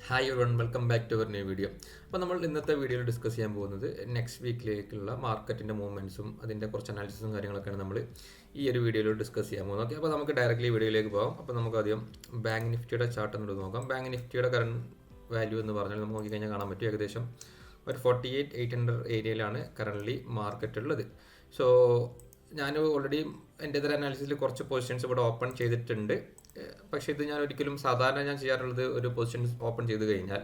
Hi one welcome back to our new video. അപ്പോൾ നമ്മൾ ഇന്നത്തെ വീഡിയോയിൽ ഡിസ്കസ് ചെയ്യാൻ പോകുന്നത് നെക്സ്റ്റ് വീക്കിലേക്കുള്ള മാർക്കറ്റിൻ്റെ മൂവ്മെൻറ്റ്സും അതിൻ്റെ കുറച്ച് അനാലിസിസും കാര്യങ്ങളൊക്കെയാണ് നമ്മൾ ഈ ഒരു വീഡിയോയിൽ ഡിസ്കസ് ചെയ്യാൻ പോകുന്നത്. ഓക്കെ, അപ്പോൾ നമുക്ക് ഡയറക്റ്റ്ലി വീഡിയോയിലേക്ക് പോകാം. അപ്പോൾ നമുക്ക് ആദ്യം ബാങ്ക് നിഫ്റ്റിയുടെ ചാർട്ട് എന്നുള്ളത് നോക്കാം. ബാങ്ക് നിഫ്റ്റിയുടെ കറണ്ട് വാല്യൂ എന്ന് പറഞ്ഞാൽ നമുക്ക് നോക്കിക്കഴിഞ്ഞാൽ കാണാൻ പറ്റും ഏകദേശം ഒരു 48,800 ഏരിയയിലാണ് കറൻ്റ്ലി മാർക്കറ്റ് ഉള്ളത്. സോ ഞാൻ ഓൾറെഡി എൻ്റേതൊരു അനാലിസിസിൽ കുറച്ച് പൊസിഷൻസ് ഇവിടെ ഓപ്പൺ ചെയ്തിട്ടുണ്ട്. പക്ഷേ ഇത് ഞാൻ ഒരിക്കലും സാധാരണ ഞാൻ ചെയ്യാറുള്ളത് ഒരു പൊസിഷൻ ഓപ്പൺ ചെയ്ത് കഴിഞ്ഞാൽ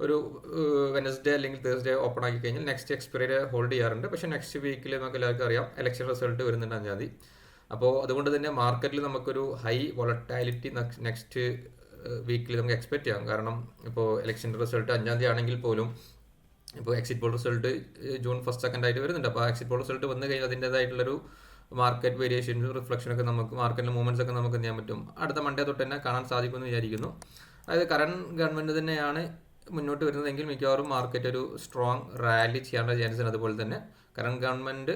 ഒരു വെനസ്ഡേ അല്ലെങ്കിൽ തേഴ്സ്ഡേ ഓപ്പൺ ആക്കി കഴിഞ്ഞാൽ നെക്സ്റ്റ് എക്സ്പയറി ഹോൾഡ് ചെയ്യാറുണ്ട്. പക്ഷേ നെക്സ്റ്റ് വീക്കിൽ നമുക്ക് എല്ലാവർക്കും അറിയാം ഇലക്ഷൻ റിസൾട്ട് വരുന്നുണ്ട് 5-ാം തീയതി. അപ്പോൾ അതുകൊണ്ട് തന്നെ മാർക്കറ്റിൽ നമുക്കൊരു ഹൈ വോളറ്റാലിറ്റി നെക്സ്റ്റ് വീക്കിൽ നമുക്ക് എക്സ്പെക്റ്റ് ചെയ്യാം. കാരണം ഇപ്പോൾ ഇലക്ഷൻ റിസൾട്ട് 5-ാം തീയതി ആണെങ്കിൽ പോലും ഇപ്പോൾ എക്സിറ്റ് പോൾ റിസൾട്ട് ജൂൺ 1, 2 ആയിട്ട് വരുന്നുണ്ട്. അപ്പോൾ എക്സിറ്റ് പോൾ റിസൾട്ട് വന്നു കഴിഞ്ഞാൽ അതിൻ്റേതായിട്ടുള്ളൊരു മാർക്കറ്റ് വേരിയേഷൻസ് റിഫ്ലക്ഷനൊക്കെ നമുക്ക് മാർക്കറ്റിലെ മൂവ്മെൻറ്റ്സ് ഒക്കെ നമുക്ക് എന്ത് ചെയ്യാൻ പറ്റും, അടുത്ത മൺഡേ തൊട്ട് തന്നെ കാണാൻ സാധിക്കുമെന്ന് വിചാരിക്കുന്നു. അതായത് കറണ്ട് ഗവൺമെൻറ് തന്നെയാണ് മുന്നോട്ട് വരുന്നതെങ്കിൽ മിക്കവാറും മാർക്കറ്റ് ഒരു സ്ട്രോങ് റാലി ചെയ്യാനുള്ള ചാൻസ് ഉണ്ട്. അതുപോലെ തന്നെ കറണ്ട് ഗവൺമെൻറ്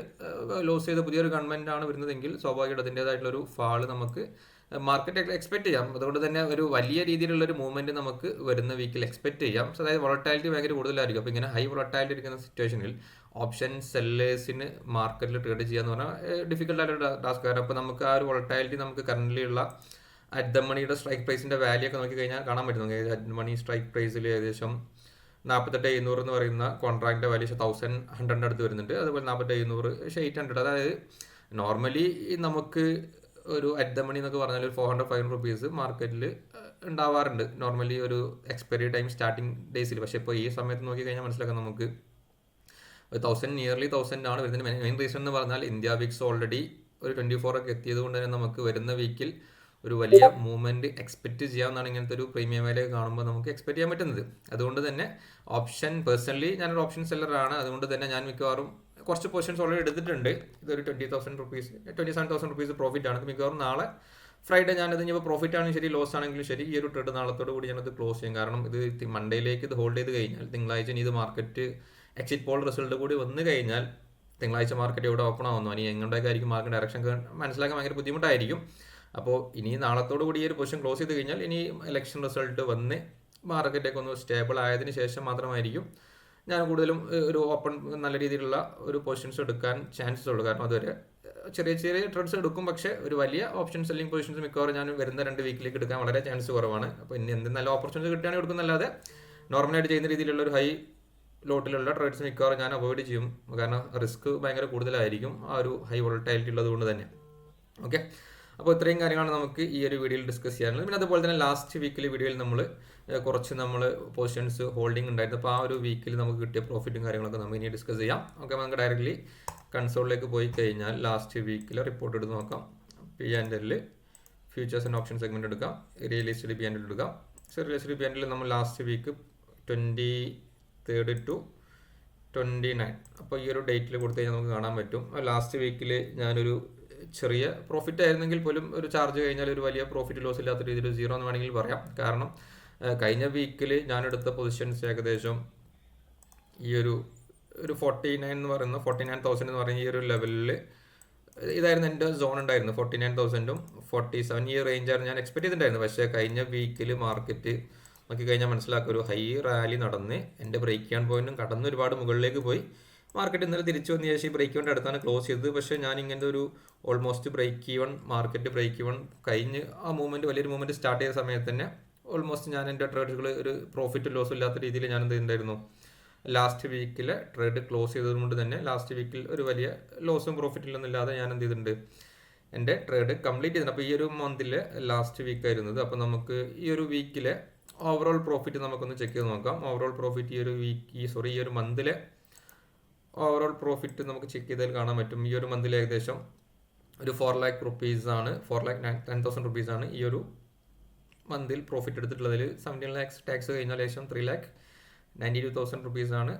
ലോസ് ചെയ്ത പുതിയൊരു ഗവൺമെൻറ് ആണ് വരുന്നതെങ്കിൽ സ്വാഭാവികമായിട്ട് അതിൻ്റേതായിട്ടുള്ളൊരു ഫാള് നമുക്ക് മാർക്കറ്റ് എക്സ്പെക്ട് ചെയ്യാം. അതുകൊണ്ട് തന്നെ ഒരു വലിയ രീതിയിലുള്ളൊരു മൂവ്മെൻറ്റ് നമുക്ക് വരുന്ന വീക്കിൽ എക്സ്പെക്ട് ചെയ്യാം. സോ അതായത് വോളറ്റാലിറ്റി ഭയങ്കര കൂടുതലായിരിക്കും. അപ്പോൾ ഇങ്ങനെ ഹൈ വോളറ്റാലിറ്റി ഇരിക്കുന്ന സിറ്റുവേഷനിൽ ഓപ്ഷൻ സെല്ലേഴ്സിന് മാർക്കറ്റിൽ ട്രേഡ് ചെയ്യാന്ന് പറഞ്ഞാൽ ഡിഫിക്കൽട്ട് ആയിട്ടുള്ള ടാസ്ക്. കാരണം അപ്പോൾ നമുക്ക് ആ ഒരു വോളറ്റാലിറ്റി നമുക്ക് കറൻ്റ്ലി ഉള്ള അറ്റ് ദ മണിയുടെ സ്ട്രൈക്ക് പ്രൈസിൻ്റെ വാല്യൂ ഒക്കെ നോക്കി കഴിഞ്ഞാൽ കാണാൻ പറ്റും. അറ്റ് ദ മണി സ്ട്രൈക്ക് പ്രൈസിൽ ഏകദേശം 48,700 എന്ന് പറയുന്ന കോൺട്രാക്റ്റിൻ്റെ വാല്യൂ 1,100 അടുത്ത് വരുന്നുണ്ട്. അതുപോലെ 47,700 800. അതായത് നോർമലി നമുക്ക് ഒരു അറ്റ് ദ മണി എന്നൊക്കെ പറഞ്ഞാൽ ഒരു 400-500 റുപ്പീസ് മാർക്കറ്റിൽ ഉണ്ടാവാറുണ്ട് നോർമലി ഒരു എക്സ്പയറി ടൈം സ്റ്റാർട്ടിങ് ഡേയ്സിൽ. പക്ഷേ ഇപ്പോൾ ഈ സമയത്ത് നോക്കി കഴിഞ്ഞാൽ മനസ്സിലാക്കാം നമുക്ക് 1,000 ആണ് വരുന്നത്. മെയിൻ റീസൺ എന്ന് പറഞ്ഞാൽ ഇന്ത്യ വിക്സ് ഓൾറെഡി ഒരു 24 ഒക്കെ എത്തിയത് കൊണ്ട് തന്നെ നമുക്ക് വരുന്ന വീക്കിൽ ഒരു വലിയ മൂവ്മെൻറ്റ് എക്സ്പെക്റ്റ് ചെയ്യാവുന്നതാണ്. ഇങ്ങനത്തെ ഒരു പ്രീമിയം വില കാണുമ്പോൾ നമുക്ക് എക്സ്പെക്ട് ചെയ്യാൻ പറ്റുന്നത്. അതുകൊണ്ട് തന്നെ ഓപ്ഷൻ പേഴ്സണലി ഞാനൊരു ഓപ്ഷൻ സെല്ലറാണ്. അതുകൊണ്ട് തന്നെ ഞാൻ മിക്കവാറും കുറച്ച് പൊസിഷൻസ് ഓൾറെഡി എടുത്തിട്ടുണ്ട്. ഇതൊരു 20,000 റുപ്പീസ് 27,000 റുപ്പീസ് പ്രോഫിറ്റ് ആണ്. മിക്കവാറും നാളെ ഫ്രൈഡേ ഞാനത് ഇപ്പോൾ പ്രോഫിറ്റ് ആണെങ്കിലും ശരി ലോസ് ആണെങ്കിലും ശരി ഈ ഒരു ട്രേഡ് നാളത്തോടു കൂടി ഞാനത് ക്ലോസ് ചെയ്യും. കാരണം ഇത് മൺഡേയിലേക്ക് ഇത് ഹോൾഡ് ചെയ്ത് കഴിഞ്ഞാൽ തിങ്കളാഴ്ച ഇത് മാർക്കറ്റ് എക്സിറ്റ് പോൾ റിസൾട്ട് കൂടി വന്നു കഴിഞ്ഞാൽ തിങ്കളാഴ്ച മാർക്കറ്റ് എവിടെ ഓപ്പൺ ആവുന്നു ഇനി എങ്ങോട്ടേക്ക് ആയിരിക്കും മാർക്കറ്റ് ഡയറക്ഷൻ മനസ്സിലാക്കാൻ ഭയങ്കര ബുദ്ധിമുട്ടായിരിക്കും. അപ്പോൾ ഇനി നാളത്തോടു കൂടി ഈ ഒരു പൊസിഷൻ ക്ലോസ് ചെയ്ത് കഴിഞ്ഞാൽ ഇനി ഇലക്ഷൻ റിസൾട്ട് വന്ന് മാർക്കറ്റൊക്കെ ഒന്ന് സ്റ്റേബിൾ ആയതിനു ശേഷം മാത്രമായിരിക്കും ഞാൻ കൂടുതലും ഒരു ഓപ്പൺ നല്ല രീതിയിലുള്ള ഒരു പൊസിഷൻസ് എടുക്കാൻ ചാൻസസ് ഉള്ളൂ. കാരണം അതുവരെ ചെറിയ ചെറിയ ട്രേഡ്സ് എടുക്കും. പക്ഷേ ഒരു വലിയ ഓപ്ഷൻ സെല്ലിംഗ് പൊസിഷൻസ് മിക്കവാറും ഞാൻ വരുന്ന 2 വീക്കിലേക്ക് എടുക്കാൻ വളരെ ചാൻസ് കുറവാണ്. അപ്പോൾ ഇനി എന്ത് നല്ല ഓപ്പർച്യൂണിറ്റി കിട്ടുകയാണെങ്കിൽ എടുക്കുന്നല്ലാതെ നോർമലായിട്ട് ചെയ്യുന്ന രീതിയിലുള്ള ഒരു ഹൈ ലോട്ടിലുള്ള ട്രേഡ്സ് മിക്കവാറും ഞാൻ അവോയ്ഡ് ചെയ്യും. കാരണം റിസ്ക് ഭയങ്കര കൂടുതലായിരിക്കും ആ ഒരു ഹൈ വോളറ്റാലിറ്റി ഉള്ളത് കൊണ്ട് തന്നെ. ഓക്കെ, അപ്പോൾ ഇത്രയും കാര്യങ്ങളാണ് നമുക്ക് ഈ ഒരു വീഡിയോയിൽ ഡിസ്കസ് ചെയ്യാനുള്ളത്. പിന്നെ അതുപോലെ തന്നെ ലാസ്റ്റ് വീക്കിൽ വീഡിയോയിൽ നമ്മൾ കുറച്ച് പൊസിഷൻസ് ഹോൾഡിംഗ് ഉണ്ടായിരുന്നു. അപ്പോൾ ആ ഒരു വീക്കിൽ നമുക്ക് കിട്ടിയ പ്രോഫിറ്റും കാര്യങ്ങളൊക്കെ നമുക്ക് ഇനി ഡിസ്കസ് ചെയ്യാം. ഓക്കെ, നമുക്ക് ഡയറക്റ്റ്ലി കൺസോളിലേക്ക് പോയി കഴിഞ്ഞാൽ ലാസ്റ്റ് വീക്കിൽ റിപ്പോർട്ട് എടുത്ത് നോക്കാം. P&L futures and option segment എടുക്കാം. റിയലിസ്റ്റഡ് P&L എടുക്കാം. സോ റിയലിസ്റ്റഡ് P&L നമ്മൾ ലാസ്റ്റ് വീക്ക് 23rd to 29 അപ്പോൾ ഈ ഒരു ഡേറ്റിൽ കൊടുത്തു കഴിഞ്ഞാൽ നമുക്ക് കാണാൻ പറ്റും. ലാസ്റ്റ് വീക്കിൽ ഞാനൊരു ചെറിയ പ്രോഫിറ്റ് ആയിരുന്നെങ്കിൽ പോലും ഒരു ചാർജ് കഴിഞ്ഞാൽ ഒരു വലിയ പ്രോഫിറ്റ് ലോസ് ഇല്ലാത്ത രീതിയിൽ 0 എന്ന് വേണമെങ്കിൽ പറയാം. കാരണം കഴിഞ്ഞ വീക്കിൽ ഞാനെടുത്ത പൊസിഷൻസ് ഏകദേശം ഈ ഒരു 49 എന്ന് പറയുന്ന 49,000 എന്ന് പറയുന്ന ഈ ഒരു ലെവലിൽ ഇതായിരുന്നു എൻ്റെ സോൺ ഉണ്ടായിരുന്നു. 49,000ഉം 47 ഈ റേഞ്ചായിരുന്നു ഞാൻ എക്സ്പെക്ട് ചെയ്തിട്ടുണ്ടായിരുന്നു. പക്ഷേ കഴിഞ്ഞ വീക്കിൽ മാർക്കറ്റ് നോക്കി കഴിഞ്ഞാൽ മനസ്സിലാക്കുക ഒരു ഹൈ റാലി നടന്ന് എൻ്റെ ബ്രേക്ക് ചെയ്യാൻ പോയിന്റും കടന്ന് ഒരുപാട് മുകളിലേക്ക് പോയി. മാർക്കറ്റ് ഇന്നലെ തിരിച്ചു വന്ന ശേഷം ബ്രേക്ക് ഈവൻ്റെ അടുത്താണ് ക്ലോസ് ചെയ്തത്. പക്ഷേ ഞാൻ ഇങ്ങനത്തെ ഒരു almost break even market break even കഴിഞ്ഞ് ആ മൂവ്മെൻറ്റ് വലിയൊരു മൂവ്മെൻറ്റ് സ്റ്റാർട്ട് ചെയ്ത സമയത്ത് തന്നെ ഓൾമോസ്റ്റ് ഞാൻ എൻ്റെ ട്രേഡുകൾ ഒരു പ്രോഫിറ്റ് ലോസ് ഇല്ലാത്ത രീതിയിൽ ഞാൻ എന്ത് ചെയ്തിട്ടുണ്ടായിരുന്നു ലാസ്റ്റ് വീക്കിൽ ട്രേഡ് ക്ലോസ് ചെയ്തത് കൊണ്ട് തന്നെ ലാസ്റ്റ് വീക്കിൽ ഒരു വലിയ ലോസും പ്രോഫിറ്റിലൊന്നുമില്ലാതെ ഞാൻ എന്ത് ചെയ്തിട്ടുണ്ട് എൻ്റെ ട്രേഡ് കംപ്ലീറ്റ് ചെയ്തിട്ടുണ്ട്. അപ്പോൾ ഈ ഒരു മന്തിലെ ലാസ്റ്റ് വീക്ക് ആയിരുന്നത്. അപ്പോൾ നമുക്ക് ഈ ഒരു വീക്കിലെ ഓവറോൾ പ്രോഫിറ്റ് നമുക്കൊന്ന് ചെക്ക് ചെയ്ത് നോക്കാം. ഓവറോൾ പ്രോഫിറ്റ് ഈ ഒരു മന്തിലെ ഓവറോൾ പ്രോഫിറ്റ് നമുക്ക് ചെക്ക് ചെയ്താൽ കാണാൻ പറ്റും. ഈ ഒരു മന്തിൽ ഏകദേശം ഒരു 4 lakh റുപ്പീസ് ആണ് 4,10,000 റുപ്പീസ് ആണ് ഈ ഒരു മന്തിൽ പ്രോഫിറ്റ് എടുത്തിട്ടുള്ളതിൽ 17 lakhs ടാക്സ് കഴിഞ്ഞാൽ ഏകദേശം 3,92,000 റുപ്പീസ് ആണ്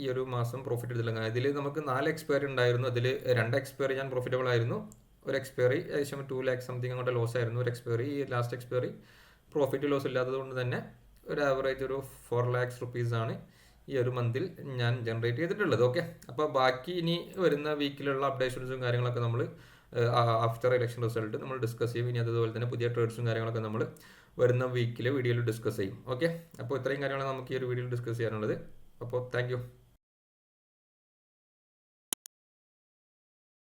ഈ ഒരു മാസം പ്രോഫിറ്റ് എടുത്തിട്ടുള്ളത്. ഇതിൽ നമുക്ക് 4 എക്സ്പയറി ഉണ്ടായിരുന്നു. അതിൽ 2 എക്സ്പയറി ഞാൻ പ്രോഫിറ്റബിൾ ആയിരുന്നു. ഒരു എക്സ്പയറി ഏകദേശം 2 lakh സംതിങ് അങ്ങോട്ട് ലോസ് ആയിരുന്നു. ഒരു എക്സ്പയറി ഈ ലാസ്റ്റ് എക്സ്പയറി പ്രോഫിറ്റ് ലോസ് ഇല്ലാത്തത് കൊണ്ട് തന്നെ ഒരു ആവറേജ് ഒരു 4 lakhs റുപ്പീസ് ആണ് ഈ ഒരു മന്തിൽ ഞാൻ ജനറേറ്റ് ചെയ്തിട്ടുള്ളത്. ഓക്കെ, അപ്പോൾ ബാക്കി ഇനി വരുന്ന വീക്കിലുള്ള അപ്ഡേഷൻസും കാര്യങ്ങളൊക്കെ നമ്മൾ ആഫ്റ്റർ ഇലക്ഷൻ റിസൾട്ട് നമ്മൾ ഡിസ്കസ് ചെയ്യും. ഇനി അതുപോലെ തന്നെ പുതിയ ട്രേഡ്സും കാര്യങ്ങളൊക്കെ നമ്മൾ വരുന്ന വീക്കിലെ വീഡിയോയിൽ ഡിസ്കസ് ചെയ്യും. ഓക്കെ, അപ്പോൾ ഇത്രയും കാര്യങ്ങളാണ് നമുക്ക് ഈ ഒരു വീഡിയോയിൽ ഡിസ്കസ് ചെയ്യാനുള്ളത്. അപ്പോൾ താങ്ക്